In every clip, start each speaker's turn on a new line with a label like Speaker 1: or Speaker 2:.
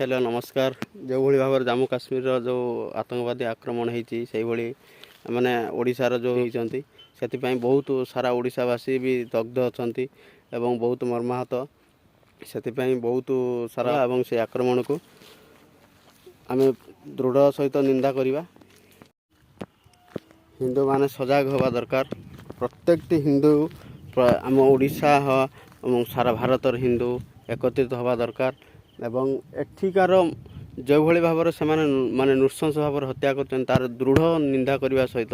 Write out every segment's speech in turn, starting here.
Speaker 1: Hello नमस्कार। जो भाई भाव जम्मू काश्मीर जो आतंकवादी आक्रमण होती माने ओडिशार जो होती से बहुत सारा ओडिशावासी भी दग्ध अच्छा एवं बहुत मर्माहत से बहुत सारा एवं से आक्रमण को आम दृढ़ सहित निंदा करवा। हिंदू माने सजग हवा दरकार। प्रत्येक हिंदू आम ओडिशा सारा भारतर हिंदू एकत्रित हवा दरकार एवं एठिकार जो भाई भाव से माने नृशंस भाव हत्या कर तार दृढ़ निंदा करने सहित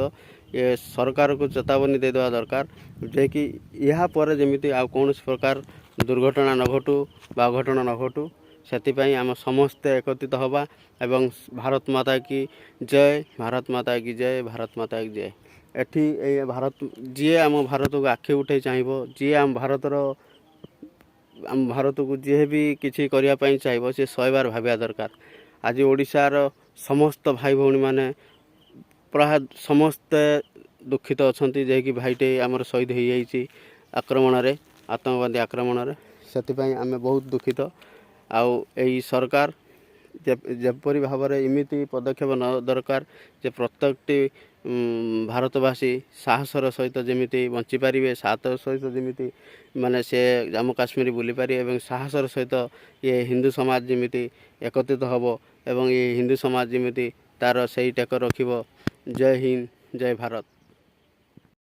Speaker 1: ये सरकार को चेतावनी देदेवा दरकार जे कि या पर जमी आ कौन प्रकार दुर्घटना न घटू बा घटना न घटू से आम समस्ते एकत्रित हवा एवं भारत माता की जय, भारत माता की जय, भारत माता की जय। एठी भारत जी आम भारत को आखि उठे चाहिए जी आम भारत को जी भी किसी करने चाहिए सी 100 बार भाविया दरकार। आज ओडिशार समस्त भाई भौणी माने प्राय समस्ते दुखित अच्छा जे कि भाईटे आमर शहीद हो जाइए आक्रमण आतंकवादी आक्रमण से आम बहुत दुखित। आउ यही सरकार जपरी भाव में इमिति पदक्षेप न दरकार जे प्रत्येकटी भारतवासी साहसर सहित जमी बंचीपारे साहस सहित जमी माने से जम्मू काश्मीर बुली पारे और साहसर सहित ये हिंदू समाज जमी एकत्रित हम एवं ये हिंदू समाज जमी तार सही टेक रखिब। जय हिंद, जय भारत।